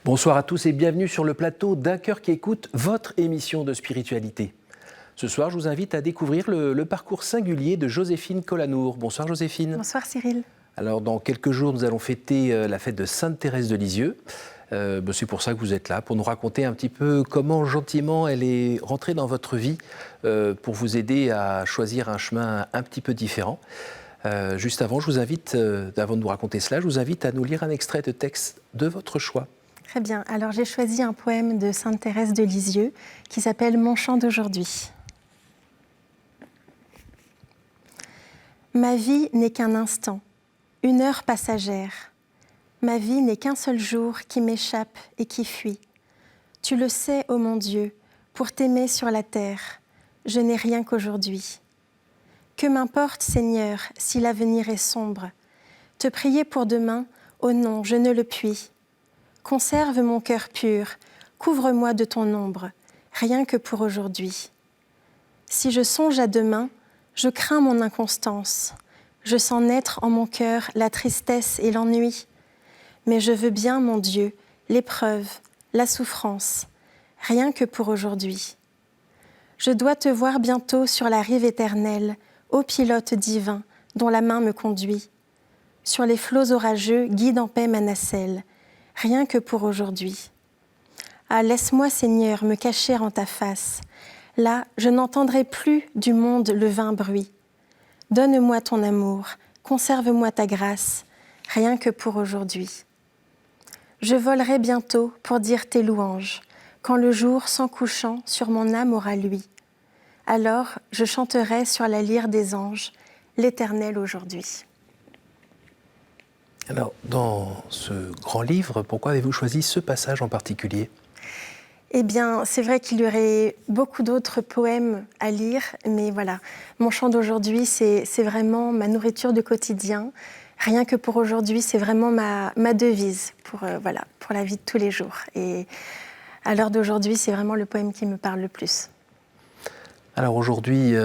Bonsoir à tous et bienvenue sur le plateau d'Un cœur qui écoute, votre émission de spiritualité. Ce soir, je vous invite à découvrir le parcours singulier de Joséphine Colanour. Bonsoir Joséphine. Bonsoir Cyril. Alors dans quelques jours, nous allons fêter la fête de Sainte Thérèse de Lisieux. C'est pour ça que vous êtes là, pour nous raconter un petit peu comment gentiment elle est rentrée dans votre vie, pour vous aider à choisir un chemin un petit peu différent. Juste avant, avant de nous raconter cela, je vous invite à nous lire un extrait de texte de votre choix. Très bien, alors j'ai choisi un poème de Sainte Thérèse de Lisieux qui s'appelle « Mon chant d'aujourd'hui ». Ma vie n'est qu'un instant, une heure passagère. Ma vie n'est qu'un seul jour qui m'échappe et qui fuit. Tu le sais, ô mon Dieu, pour t'aimer sur la terre, je n'ai rien qu'aujourd'hui. Que m'importe, Seigneur, si l'avenir est sombre. Te prier pour demain, oh non, je ne le puis. Conserve mon cœur pur, couvre-moi de ton ombre, rien que pour aujourd'hui. Si je songe à demain, je crains mon inconstance. Je sens naître en mon cœur la tristesse et l'ennui. Mais je veux bien, mon Dieu, l'épreuve, la souffrance, rien que pour aujourd'hui. Je dois te voir bientôt sur la rive éternelle, ô pilote divin, dont la main me conduit. Sur les flots orageux, guide en paix ma nacelle, rien que pour aujourd'hui. Ah, laisse-moi, Seigneur, me cacher en ta face. Là, je n'entendrai plus du monde le vain bruit. Donne-moi ton amour, conserve-moi ta grâce, rien que pour aujourd'hui. Je volerai bientôt pour dire tes louanges, quand le jour, s'en couchant, sur mon âme aura lui. Alors, je chanterai sur la lyre des anges, l'Éternel aujourd'hui. Alors, dans ce grand livre, pourquoi avez-vous choisi ce passage en particulier ? Eh bien, c'est vrai qu'il y aurait beaucoup d'autres poèmes à lire, mais voilà, mon chant d'aujourd'hui, c'est vraiment ma nourriture du quotidien. Rien que pour aujourd'hui, c'est vraiment ma devise pour la vie de tous les jours. Et à l'heure d'aujourd'hui, c'est vraiment le poème qui me parle le plus. Alors aujourd'hui,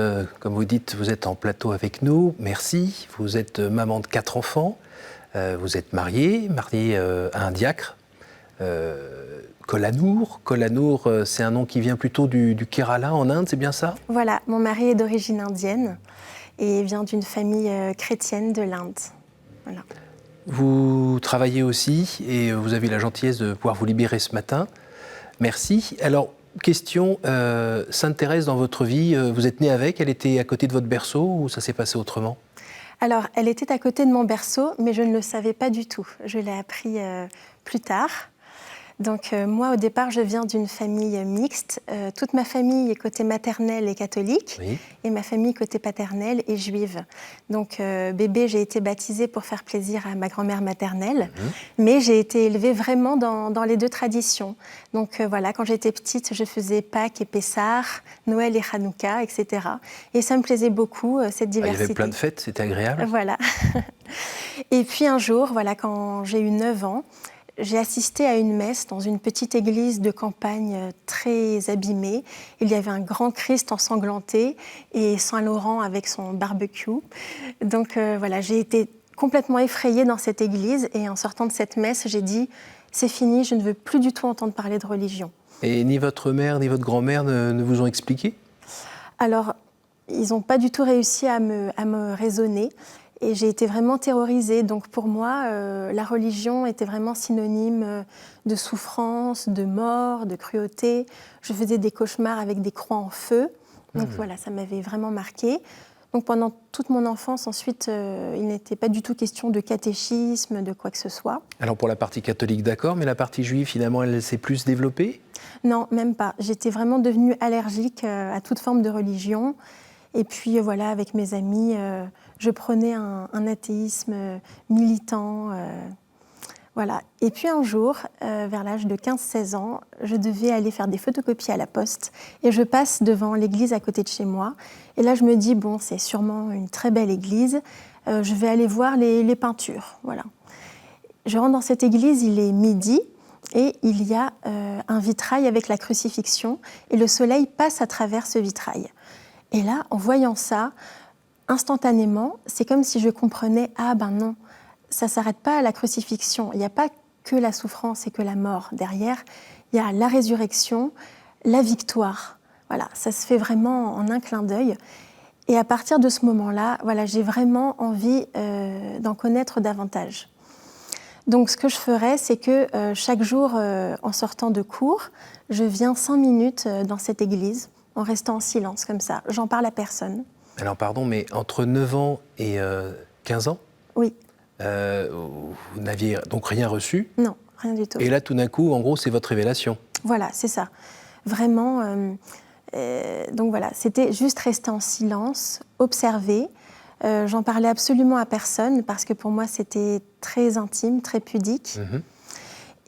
comme vous dites, vous êtes en plateau avec nous, merci. Vous êtes maman de 4 enfants, vous êtes mariée à un diacre. Colanour, c'est un nom qui vient plutôt du Kerala en Inde, c'est bien ça ? Voilà, mon mari est d'origine indienne et vient d'une famille chrétienne de l'Inde. Voilà. Vous travaillez aussi et vous avez la gentillesse de pouvoir vous libérer ce matin. Merci. Alors, question, Sainte Thérèse dans votre vie, vous êtes née avec, elle était à côté de votre berceau ou ça s'est passé autrement ? Alors, elle était à côté de mon berceau, mais je ne le savais pas du tout. Je l'ai appris plus tard. Donc moi, au départ, je viens d'une famille mixte. Toute ma famille, côté maternel, est catholique, oui. Et ma famille, côté paternel, est juive. Donc bébé, j'ai été baptisée pour faire plaisir à ma grand-mère maternelle, mais j'ai été élevée vraiment dans les deux traditions. Donc voilà, quand j'étais petite, je faisais Pâques et Pessah, Noël et Hanouka, etc. Et ça me plaisait beaucoup, cette diversité. Il y avait plein de fêtes, c'était agréable. Voilà. Et puis un jour, voilà, quand j'ai eu 9 ans, j'ai assisté à une messe dans une petite église de campagne très abîmée. Il y avait un grand Christ ensanglanté et Saint-Laurent avec son barbecue. Donc voilà, j'ai été complètement effrayée dans cette église et en sortant de cette messe, j'ai dit « c'est fini, je ne veux plus du tout entendre parler de religion ». Et ni votre mère ni votre grand-mère ne vous ont expliqué ? Alors, ils n'ont pas du tout réussi à me raisonner. Et j'ai été vraiment terrorisée. Donc pour moi, la religion était vraiment synonyme de souffrance, de mort, de cruauté. Je faisais des cauchemars avec des croix en feu. Donc voilà, ça m'avait vraiment marquée. Donc pendant toute mon enfance, ensuite, il n'était pas du tout question de catéchisme, de quoi que ce soit. Alors pour la partie catholique, d'accord, mais la partie juive, finalement, elle s'est plus développée ? Non, même pas. J'étais vraiment devenue allergique à toute forme de religion. Et puis voilà, avec mes amis, je prenais un athéisme militant. Voilà. Et puis un jour, vers l'âge de 15-16 ans, je devais aller faire des photocopies à la poste. Et je passe devant l'église à côté de chez moi. Et là, je me dis, bon, c'est sûrement une très belle église. Je vais aller voir les peintures. Voilà. Je rentre dans cette église, il est midi. Et il y a un vitrail avec la crucifixion. Et le soleil passe à travers ce vitrail. Et là, en voyant ça, instantanément, c'est comme si je comprenais « Ah ben non, ça ne s'arrête pas à la crucifixion. Il n'y a pas que la souffrance et que la mort derrière. Il y a la résurrection, la victoire. Voilà, ça se fait vraiment en un clin d'œil. Et à partir de ce moment-là, voilà, j'ai vraiment envie d'en connaître davantage. Donc ce que je ferais, c'est que chaque jour, en sortant de cours, je viens 5 minutes dans cette église, en restant en silence comme ça. J'en parle à personne. Alors pardon, mais entre 9 ans et 15 ans, Oui. vous n'aviez donc rien reçu? Non, rien du tout. Et là, tout d'un coup, en gros, c'est votre révélation? Voilà, c'est ça. Vraiment, donc voilà, c'était juste rester en silence, observer. J'en parlais absolument à personne parce que pour moi, c'était très intime, très pudique.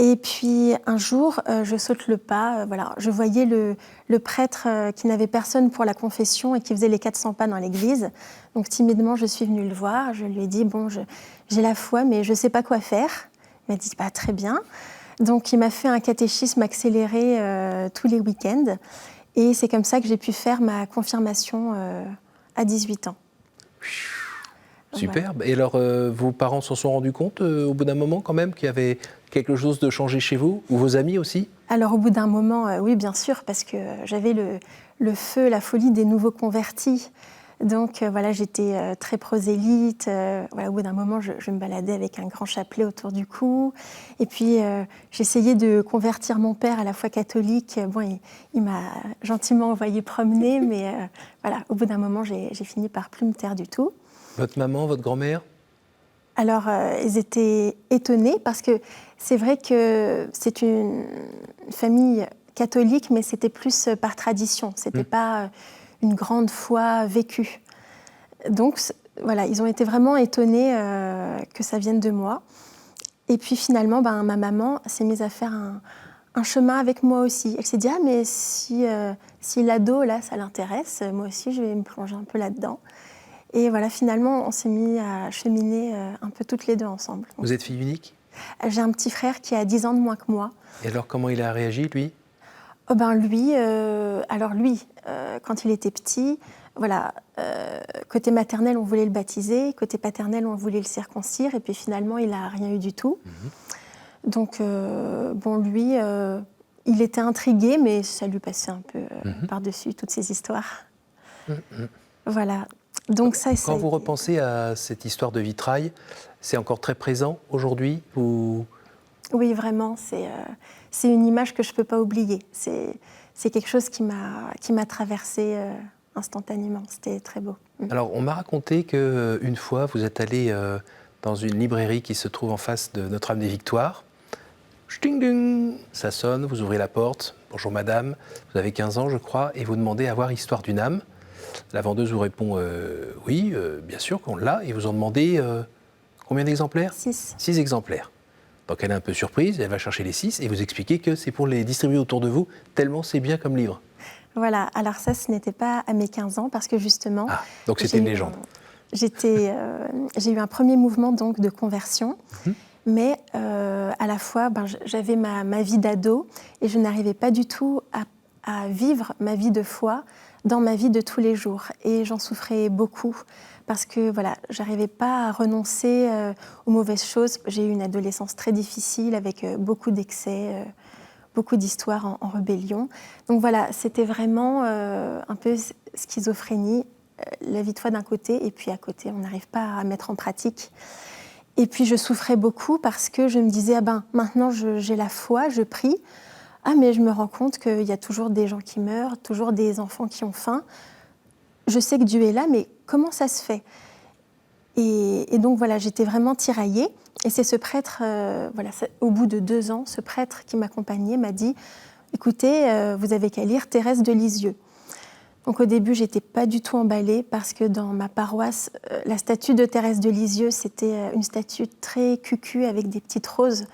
Et puis un jour, je saute le pas. Voilà, je voyais le prêtre qui n'avait personne pour la confession et qui faisait les 400 pas dans l'église. Donc timidement, je suis venue le voir. Je lui ai dit, bon, j'ai la foi, mais je ne sais pas quoi faire. Il m'a dit, bah, très bien. Donc il m'a fait un catéchisme accéléré tous les week-ends. Et c'est comme ça que j'ai pu faire ma confirmation à 18 ans. Superbe. Voilà. Et alors, vos parents s'en sont rendus compte au bout d'un moment quand même qu'il y avait quelque chose de changé chez vous? Ou vos amis aussi? Alors au bout d'un moment, oui bien sûr, parce que j'avais le feu, la folie des nouveaux convertis. Donc voilà, j'étais très prosélyte. Voilà, au bout d'un moment, je me baladais avec un grand chapelet autour du cou. Et puis j'essayais de convertir mon père à la foi catholique. Bon, il m'a gentiment envoyé promener, mais voilà, au bout d'un moment, j'ai fini par plus me taire du tout. Votre maman, votre grand-mère? Alors, ils étaient étonnés parce que c'est vrai que c'est une famille catholique, mais c'était plus par tradition. C'était pas une grande foi vécue. Donc, voilà, ils ont été vraiment étonnés que ça vienne de moi. Et puis finalement, ma maman s'est mise à faire un chemin avec moi aussi. Elle s'est dit, ah mais si l'ado, là, ça l'intéresse, moi aussi, je vais me plonger un peu là-dedans. Et voilà, finalement, on s'est mis à cheminer un peu toutes les deux ensemble. Vous êtes fille unique? J'ai un petit frère qui a 10 ans de moins que moi. Et alors, comment il a réagi, lui? Lui, quand il était petit, voilà, côté maternel, on voulait le baptiser, côté paternel, on voulait le circoncire, et puis finalement, il n'a rien eu du tout. Donc, lui, il était intrigué, mais ça lui passait un peu par-dessus toutes ces histoires. Voilà. Donc Quand vous repensez à cette histoire de vitrail, c'est encore très présent aujourd'hui ou... Oui, vraiment, c'est une image que je ne peux pas oublier. C'est quelque chose qui m'a traversée instantanément. C'était très beau. Alors, on m'a raconté qu'une fois, vous êtes allé dans une librairie qui se trouve en face de Notre-Dame des Victoires. Ch'ting-ding, ça sonne, vous ouvrez la porte. Bonjour madame, vous avez 15 ans je crois, et vous demandez à voir Histoire d'une âme. La vendeuse vous répond oui, bien sûr qu'on l'a, et vous en demandez combien d'exemplaires? 6. 6 exemplaires. Donc elle est un peu surprise, elle va chercher les 6 et vous expliquez que c'est pour les distribuer autour de vous, tellement c'est bien comme livre. Voilà, alors ça, ce n'était pas à mes 15 ans, parce que justement... Ah, donc c'était une légende. J'ai eu un premier mouvement donc, de conversion, mais à la fois, j'avais ma vie d'ado et je n'arrivais pas du tout à vivre ma vie de foi dans ma vie de tous les jours. Et j'en souffrais beaucoup parce que voilà, j'arrivais pas à renoncer aux mauvaises choses. J'ai eu une adolescence très difficile avec beaucoup d'excès, beaucoup d'histoires en rébellion. Donc voilà, c'était vraiment un peu schizophrénie, la vie de foi d'un côté, et puis à côté, on n'arrive pas à mettre en pratique. Et puis je souffrais beaucoup parce que je me disais, maintenant j'ai la foi, je prie, mais je me rends compte qu'il y a toujours des gens qui meurent, toujours des enfants qui ont faim. Je sais que Dieu est là, mais comment ça se fait ? Et donc voilà, j'étais vraiment tiraillée. Et c'est ce prêtre, au bout de 2 ans, ce prêtre qui m'accompagnait m'a dit « Écoutez, vous avez qu'à lire Thérèse de Lisieux ». Donc au début, j'étais pas du tout emballée parce que dans ma paroisse, la statue de Thérèse de Lisieux, c'était une statue très cucu avec des petites roses.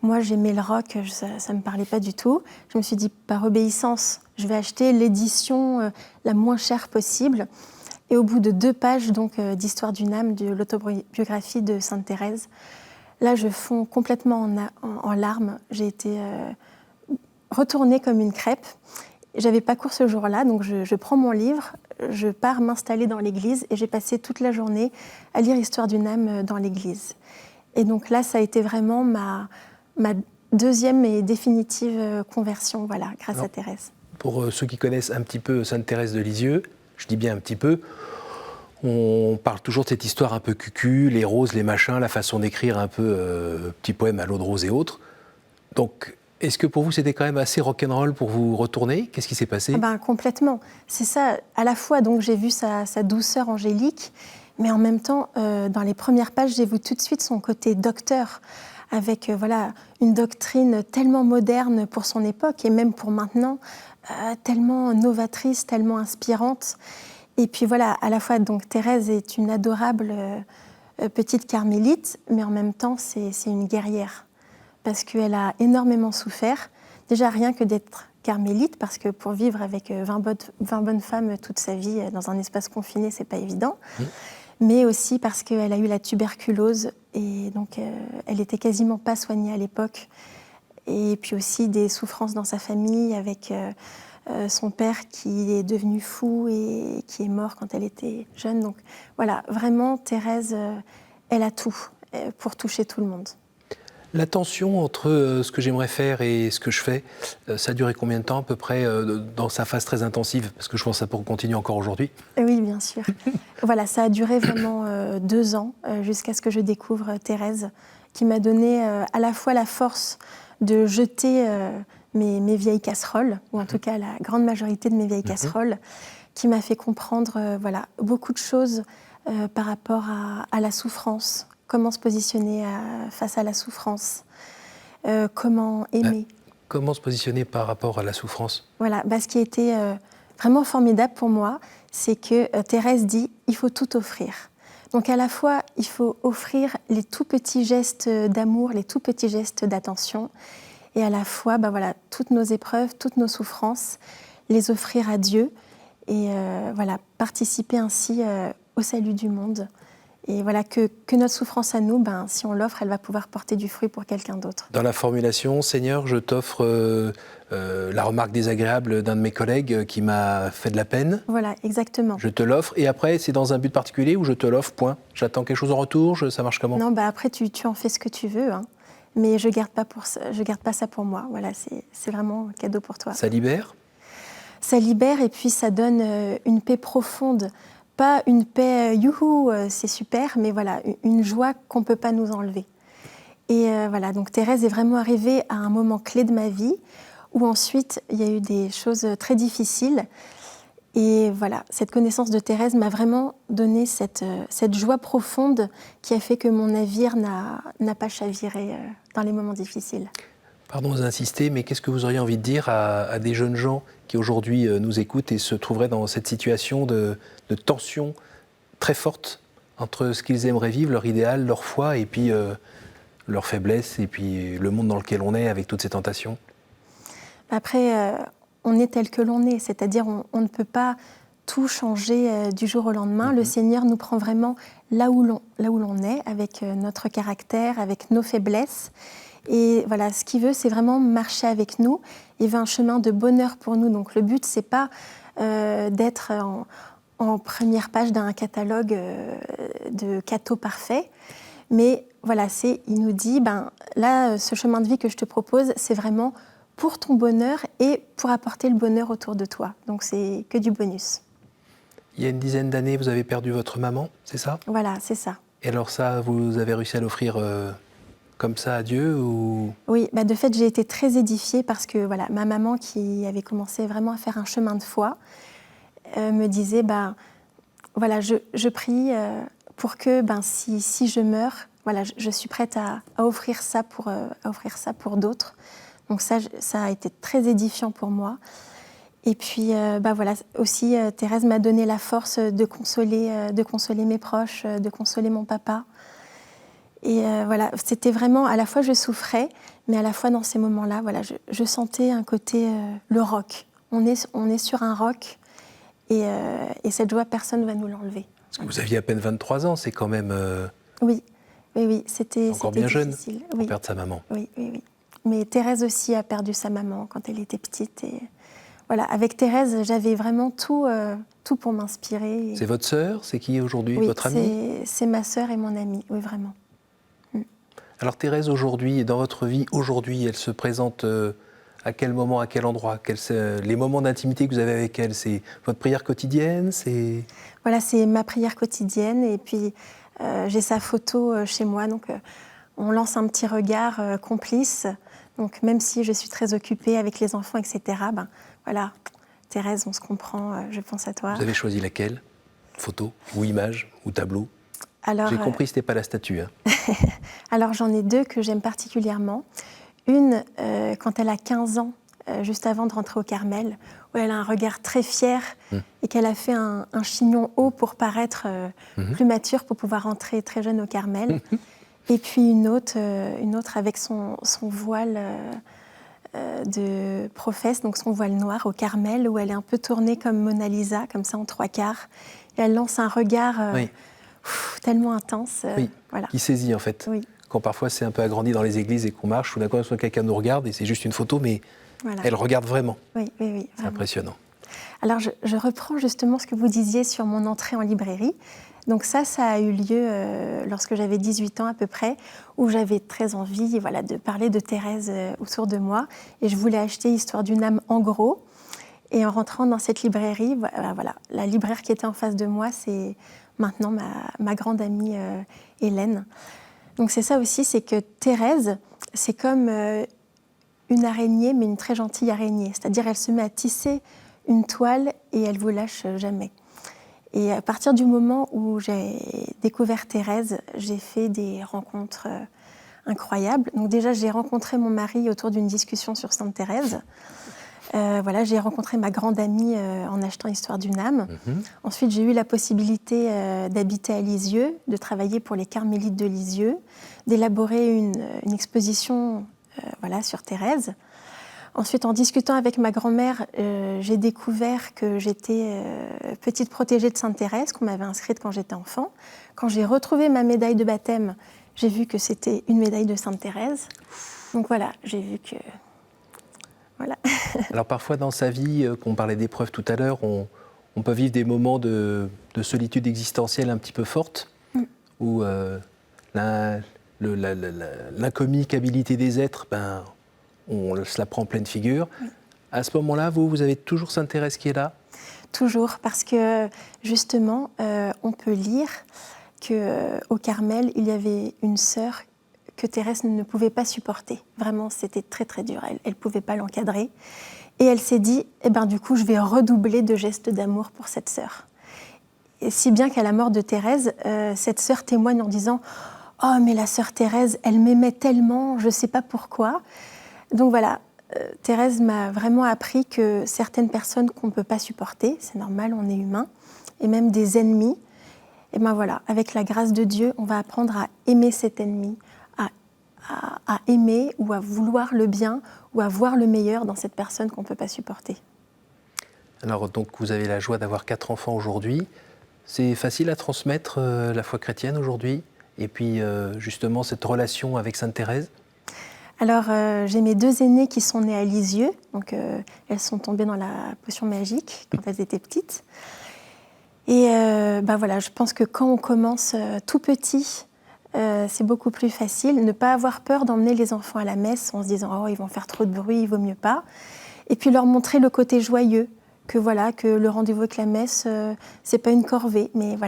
Moi, j'aimais le rock, ça me parlait pas du tout. Je me suis dit, par obéissance, je vais acheter l'édition la moins chère possible. Et au bout de 2 pages d'Histoire d'une âme, de l'autobiographie de Sainte Thérèse, là, je fonds complètement en larmes. J'ai été retournée comme une crêpe. J'avais pas cours ce jour-là, donc je prends mon livre, je pars m'installer dans l'église et j'ai passé toute la journée à lire Histoire d'une âme dans l'église. Et donc là, ça a été vraiment ma deuxième et définitive conversion, voilà, grâce à Thérèse. Pour ceux qui connaissent un petit peu Sainte Thérèse de Lisieux, je dis bien un petit peu, on parle toujours de cette histoire un peu cucu, les roses, les machins, la façon d'écrire un peu petit poème à l'eau de rose et autres. Donc, est-ce que pour vous, c'était quand même assez rock'n'roll pour vous retourner? Qu'est-ce qui s'est passé? Complètement. C'est ça. À la fois, donc, j'ai vu sa douceur angélique, mais en même temps, dans les premières pages, j'ai vu tout de suite son côté docteur, avec une doctrine tellement moderne pour son époque et même pour maintenant, tellement novatrice, tellement inspirante. Et puis à la fois, donc, Thérèse est une adorable petite carmélite, mais en même temps, c'est une guerrière, parce qu'elle a énormément souffert. Déjà, rien que d'être carmélite, parce que pour vivre avec 20 bonnes femmes toute sa vie dans un espace confiné, c'est pas évident. Mais aussi parce qu'elle a eu la tuberculose, et donc elle était quasiment pas soignée à l'époque. Et puis aussi des souffrances dans sa famille, avec son père qui est devenu fou et qui est mort quand elle était jeune. Donc voilà, vraiment, Thérèse, elle a tout pour toucher tout le monde. La tension entre ce que j'aimerais faire et ce que je fais, ça a duré combien de temps à peu près dans sa phase très intensive? Parce que je pense que ça peut continuer encore aujourd'hui. Oui, bien sûr. Ça a duré vraiment 2 ans, jusqu'à ce que je découvre Thérèse, qui m'a donné à la fois la force de jeter mes vieilles casseroles, ou en tout cas la grande majorité de mes vieilles casseroles, qui m'a fait comprendre beaucoup de choses par rapport à la souffrance. Comment se positionner face à la souffrance, comment aimer. Comment se positionner par rapport à la souffrance? Ce qui a été vraiment formidable pour moi, c'est que Thérèse dit « il faut tout offrir ». Donc à la fois, il faut offrir les tout petits gestes d'amour, les tout petits gestes d'attention, et à la fois, toutes nos épreuves, toutes nos souffrances, les offrir à Dieu, et participer ainsi au salut du monde. Et que notre souffrance à nous, si on l'offre, elle va pouvoir porter du fruit pour quelqu'un d'autre. Dans la formulation, Seigneur, je t'offre la remarque désagréable d'un de mes collègues qui m'a fait de la peine. Voilà, exactement. Je te l'offre, et après, c'est dans un but particulier ou je te l'offre, point? J'attends quelque chose en retour, ça marche comment? Non, après, tu en fais ce que tu veux, hein. Mais je garde pas ça pour moi. C'est vraiment un cadeau pour toi. Ça libère? Ça libère, et puis ça donne une paix profonde. Pas une paix youhou, c'est super, mais une joie qu'on ne peut pas nous enlever. Et donc Thérèse est vraiment arrivée à un moment clé de ma vie, où ensuite il y a eu des choses très difficiles. Et cette connaissance de Thérèse m'a vraiment donné cette joie profonde qui a fait que mon navire n'a pas chaviré dans les moments difficiles. Pardon d'insister, mais qu'est-ce que vous auriez envie de dire à des jeunes gens qui aujourd'hui nous écoutent et se trouveraient dans cette situation de tension très forte entre ce qu'ils aimeraient vivre, leur idéal, leur foi, et puis leur faiblesse, et puis le monde dans lequel on est avec toutes ces tentations? Après, on est tel que l'on est, c'est-à-dire on ne peut pas tout changer du jour au lendemain. Le Seigneur nous prend vraiment là où l'on est, avec notre caractère, avec nos faiblesses. Et ce qu'il veut, c'est vraiment marcher avec nous. Il veut un chemin de bonheur pour nous. Donc le but, c'est pas d'être en première page d'un catalogue de cadeaux parfaits. Mais il nous dit, là, ce chemin de vie que je te propose, c'est vraiment pour ton bonheur et pour apporter le bonheur autour de toi. Donc c'est que du bonus. Il y a une dizaine d'années, vous avez perdu votre maman, c'est ça? Voilà, c'est ça. Et alors ça, vous avez réussi à l'offrir comme ça à Dieu ou... Oui, de fait, j'ai été très édifiée parce que ma maman, qui avait commencé vraiment à faire un chemin de foi, me disait, je prie pour que si je meurs, je suis prête à offrir ça pour d'autres. Donc ça a été très édifiant pour moi. Et puis aussi, Thérèse m'a donné la force de consoler mes proches, de consoler mon papa. Et c'était vraiment, à la fois je souffrais, mais à la fois dans ces moments-là, je sentais un côté, le roc. On est sur un roc, et cette joie, personne ne va nous l'enlever. Parce que vous aviez à peine 23 ans, c'est quand même... Oui, c'était encore bien jeune pour perdre sa maman. Oui. Mais Thérèse aussi a perdu sa maman quand elle était petite. Et avec Thérèse, j'avais vraiment tout pour m'inspirer. C'est votre sœur? C'est qui aujourd'hui, votre amie? C'est ma sœur et mon amie, oui, vraiment. Alors Thérèse, aujourd'hui, dans votre vie, aujourd'hui, elle se présente à quel moment, à quel endroit? Les moments d'intimité que vous avez avec elle, c'est votre prière quotidienne? Voilà, c'est ma prière quotidienne et puis j'ai sa photo chez moi, donc on lance un petit regard complice. Donc même si je suis très occupée avec les enfants, etc., ben voilà, Thérèse, on se comprend, je pense à toi. Vous avez choisi laquelle? Photo ou image ou tableau? Alors, j'ai compris que ce n'était pas la statue. Hein. Alors j'en ai deux que j'aime particulièrement. Une, quand elle a 15 ans, juste avant de rentrer au Carmel, où elle a un regard très fier et qu'elle a fait un chignon haut pour paraître plus mature, pour pouvoir rentrer très jeune au Carmel. Et puis une autre avec son voile de professe, donc son voile noir au Carmel, où elle est un peu tournée comme Mona Lisa, comme ça en trois quarts. Et elle lance un regard tellement intense. Voilà. Qui saisit en fait. Oui. Quand parfois c'est un peu agrandi dans les églises et qu'on marche, tout d'un coup quelqu'un nous regarde et c'est juste une photo, mais elle regarde vraiment. Oui. C'est impressionnant. Alors je reprends justement ce que vous disiez sur mon entrée en librairie. Donc ça a eu lieu lorsque j'avais 18 ans à peu près, où j'avais très envie de parler de Thérèse autour de moi. Et je voulais acheter Histoire d'une âme en gros. Et en rentrant dans cette librairie, la libraire qui était en face de moi, c'est maintenant ma grande amie Hélène. Donc c'est ça aussi, c'est que Thérèse, c'est comme une araignée, mais une très gentille araignée. C'est-à-dire elle se met à tisser une toile et elle ne vous lâche jamais. Et à partir du moment où j'ai découvert Thérèse, j'ai fait des rencontres incroyables. Donc déjà, j'ai rencontré mon mari autour d'une discussion sur Sainte Thérèse. J'ai rencontré ma grande amie en achetant Histoire d'une âme. Ensuite, j'ai eu la possibilité d'habiter à Lisieux, de travailler pour les Carmélites de Lisieux, d'élaborer une exposition sur Thérèse. Ensuite, en discutant avec ma grand-mère, j'ai découvert que j'étais petite protégée de Sainte Thérèse, qu'on m'avait inscrite quand j'étais enfant. Quand j'ai retrouvé ma médaille de baptême, j'ai vu que c'était une médaille de Sainte Thérèse. Donc voilà, j'ai vu que... Voilà. Alors parfois dans sa vie, qu'on parlait d'épreuves tout à l'heure, on peut vivre des moments de solitude existentielle un petit peu forte, où l'incommunicabilité des êtres, on se la prend en pleine figure. À ce moment-là, vous avez toujours Sainte Thérèse qui est là? Toujours, parce que justement, on peut lire qu'au Carmel, il y avait une sœur que Thérèse ne pouvait pas supporter. Vraiment, c'était très très dur. Elle ne pouvait pas l'encadrer. Et elle s'est dit, du coup, je vais redoubler de gestes d'amour pour cette sœur. Et si bien qu'à la mort de Thérèse, cette sœur témoigne en disant « Oh, mais la sœur Thérèse, elle m'aimait tellement, je ne sais pas pourquoi. » Donc voilà, Thérèse m'a vraiment appris que certaines personnes qu'on ne peut pas supporter, c'est normal, on est humain, et même des ennemis, et avec la grâce de Dieu, on va apprendre à aimer cet ennemi, à aimer ou à vouloir le bien ou à voir le meilleur dans cette personne qu'on ne peut pas supporter. Alors donc vous avez la joie d'avoir 4 enfants aujourd'hui. C'est facile à transmettre la foi chrétienne aujourd'hui et puis justement cette relation avec Sainte Thérèse? Alors j'ai mes 2 aînées qui sont nées à Lisieux, donc elles sont tombées dans la potion magique quand elles étaient petites. Et je pense que quand on commence tout petit, c'est beaucoup plus facile. Ne pas avoir peur d'emmener les enfants à la messe en se disant « Oh, ils vont faire trop de bruit, il vaut mieux pas ». Et puis leur montrer le côté joyeux, que le rendez-vous avec la messe, c'est pas une corvée. Mais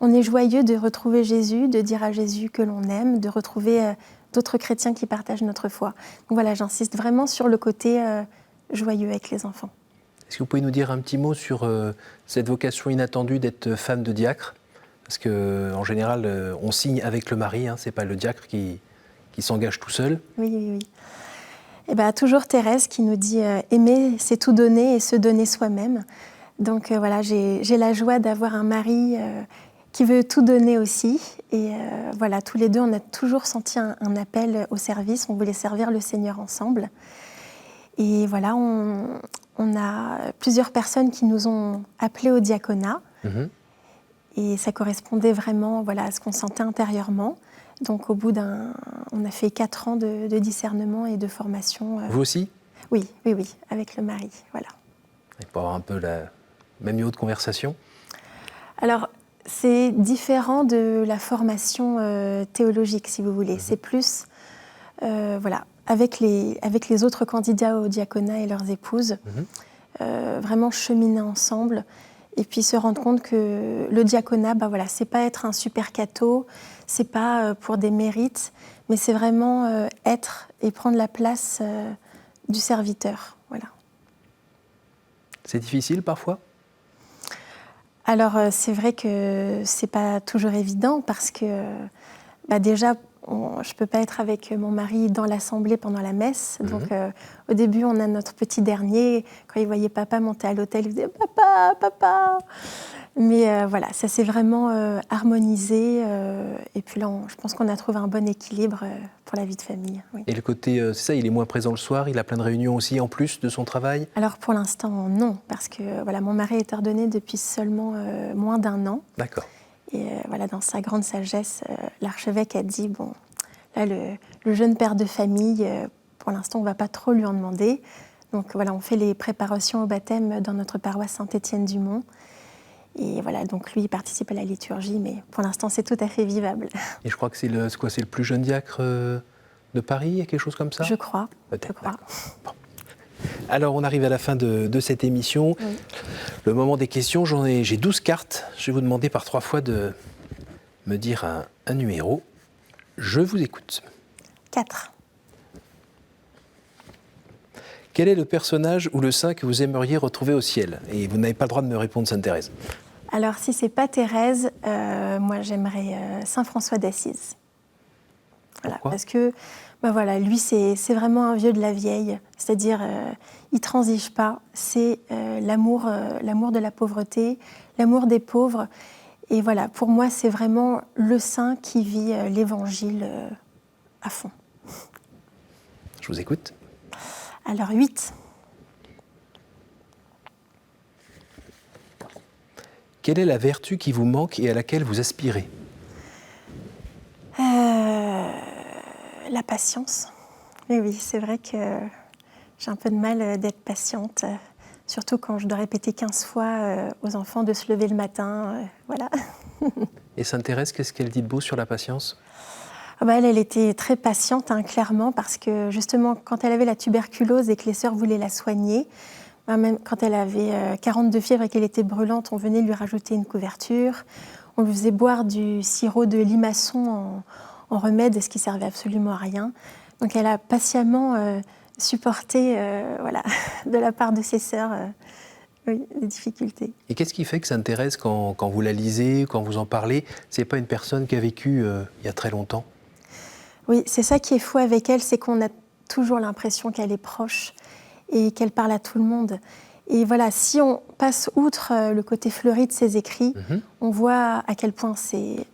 on est joyeux de retrouver Jésus, de dire à Jésus que l'on aime, de retrouver d'autres chrétiens qui partagent notre foi. Donc j'insiste vraiment sur le côté joyeux avec les enfants. Est-ce que vous pouvez nous dire un petit mot sur cette vocation inattendue d'être femme de diacre ? Parce qu'en général, on signe avec le mari, ce n'est pas le diacre qui s'engage tout seul. Oui. Et toujours Thérèse qui nous dit aimer, c'est tout donner et se donner soi-même. Donc j'ai la joie d'avoir un mari qui veut tout donner aussi. Et tous les deux, on a toujours senti un appel au service. On voulait servir le Seigneur ensemble. Et on a plusieurs personnes qui nous ont appelés au diaconat. Et ça correspondait vraiment à ce qu'on sentait intérieurement. Donc au bout on a fait 4 ans de discernement et de formation. Vous aussi ? Oui, avec le mari, voilà. Et pour avoir un peu le même niveau de conversation ? Alors, C'est différent de la formation théologique, si vous voulez. C'est plus, voilà, avec les autres candidats au diaconat et leurs épouses, vraiment cheminer ensemble et puis se rendre compte que le diaconat, voilà, c'est pas être un super catho, c'est pas pour des mérites, mais c'est vraiment être et prendre la place du serviteur. Voilà. C'est difficile parfois ? Alors, c'est vrai que c'est pas toujours évident parce que déjà, je ne peux pas être avec mon mari dans l'assemblée pendant la messe. Donc, au début, on a notre petit dernier. Quand il voyait papa monter à l'autel, il disait « Papa, papa !» Mais voilà, ça s'est vraiment harmonisé. Et puis là, je pense qu'on a trouvé un bon équilibre pour la vie de famille. Oui. Et le côté, c'est ça, il est moins présent le soir, il a plein de réunions aussi en plus de son travail ? Alors pour l'instant, non, parce que voilà, mon mari est ordonné depuis seulement moins d'1 an. D'accord. Et voilà, dans sa grande sagesse, l'archevêque a dit, bon, là, le jeune père de famille, pour l'instant, on ne va pas trop lui en demander. Donc voilà, on fait les préparations au baptême dans notre paroisse Saint-Étienne-du-Mont. Et voilà, donc lui, il participe à la liturgie, mais pour l'instant, c'est tout à fait vivable. Et je crois que c'est le plus jeune diacre de Paris, il y a quelque chose comme ça ? Je crois. Peut-être, je crois. Bon. Alors, on arrive à la fin de cette émission. Oui. Le moment des questions, j'ai 12 cartes. Je vais vous demander par 3 fois de me dire un numéro. Je vous écoute. 4. Quel est le personnage ou le saint que vous aimeriez retrouver au ciel ? Et vous n'avez pas le droit de me répondre Sainte Thérèse. Alors, si ce n'est pas Thérèse, moi, j'aimerais Saint François d'Assise. Voilà, pourquoi ? Parce que voilà, lui, c'est vraiment un vieux de la vieille. C'est-à-dire, il ne transige pas. C'est l'amour de la pauvreté, l'amour des pauvres. Et voilà, pour moi, c'est vraiment le saint qui vit l'Évangile à fond. Je vous écoute. Alors, 8. Quelle est la vertu qui vous manque et à laquelle vous aspirez ? La patience. Oui, c'est vrai que j'ai un peu de mal d'être patiente, surtout quand je dois répéter 15 fois aux enfants de se lever le matin. Voilà. Et Sainte Thérèse, qu'est-ce qu'elle dit de beau sur la patience ? Elle était très patiente, clairement, parce que justement, quand elle avait la tuberculose et que les sœurs voulaient la soigner, même quand elle avait 42 fièvres et qu'elle était brûlante, on venait lui rajouter une couverture. On lui faisait boire du sirop de limaçon en remède, ce qui servait absolument à rien. Donc elle a patiemment supporté de la part de ses sœurs les difficultés. Et qu'est-ce qui fait que Sainte Thérèse, quand vous la lisez, quand vous en parlez, c'est pas une personne qui a vécu il y a très longtemps ? Oui, c'est ça qui est fou avec elle, c'est qu'on a toujours l'impression qu'elle est proche et qu'elle parle à tout le monde. Et voilà, si on passe outre le côté fleuri de ses écrits, on voit à quel point c'est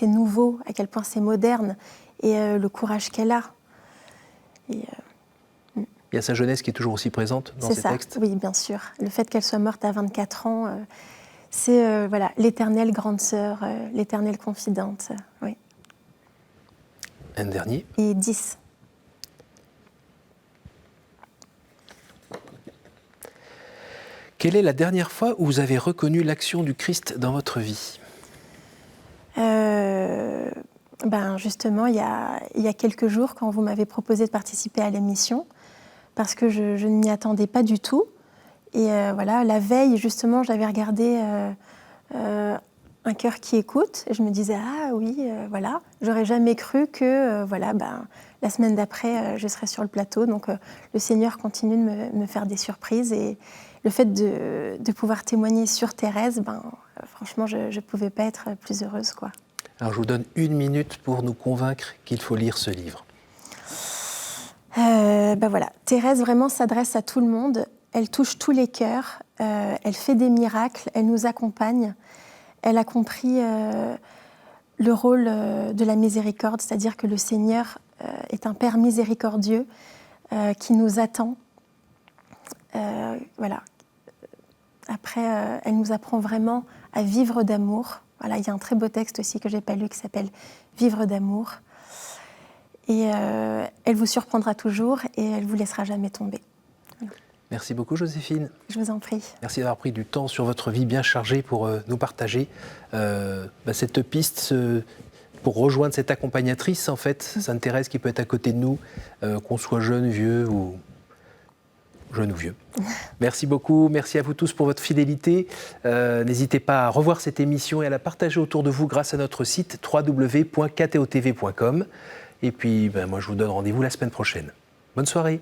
nouveau, à quel point c'est moderne, et le courage qu'elle a. Il y a sa jeunesse qui est toujours aussi présente dans ses textes ? Oui, bien sûr. Le fait qu'elle soit morte à 24 ans, c'est l'éternelle grande sœur, l'éternelle confidente. Oui. Un dernier ? Et 10. Quelle est la dernière fois où vous avez reconnu l'action du Christ dans votre vie ? Justement, il y a quelques jours, quand vous m'avez proposé de participer à l'émission, parce que je ne m'y attendais pas du tout. Et la veille, justement, j'avais regardé Un cœur qui écoute. Et je me disais, ah oui, j'aurais jamais cru que la semaine d'après, je serais sur le plateau. Donc le Seigneur continue de me faire des surprises. Et le fait de pouvoir témoigner sur Thérèse, franchement, je ne pouvais pas être plus heureuse, quoi. Alors je vous donne 1 minute pour nous convaincre qu'il faut lire ce livre. Thérèse vraiment s'adresse à tout le monde. Elle touche tous les cœurs. Elle fait des miracles. Elle nous accompagne. Elle a compris le rôle de la miséricorde, c'est-à-dire que le Seigneur est un Père miséricordieux qui nous attend. Après, elle nous apprend vraiment à vivre d'amour. Voilà, il y a un très beau texte aussi que je n'ai pas lu qui s'appelle « Vivre d'amour ». Et elle vous surprendra toujours et elle ne vous laissera jamais tomber. Merci beaucoup, Joséphine. Je vous en prie. Merci d'avoir pris du temps sur votre vie bien chargée pour nous partager cette piste pour rejoindre cette accompagnatrice, en fait, Sainte Thérèse, qui peut être à côté de nous, qu'on soit jeune, vieux ou jeune ou vieux. Merci beaucoup, merci à vous tous pour votre fidélité. N'hésitez pas à revoir cette émission et à la partager autour de vous grâce à notre site www.ktotv.com. Et puis, moi, je vous donne rendez-vous la semaine prochaine. Bonne soirée.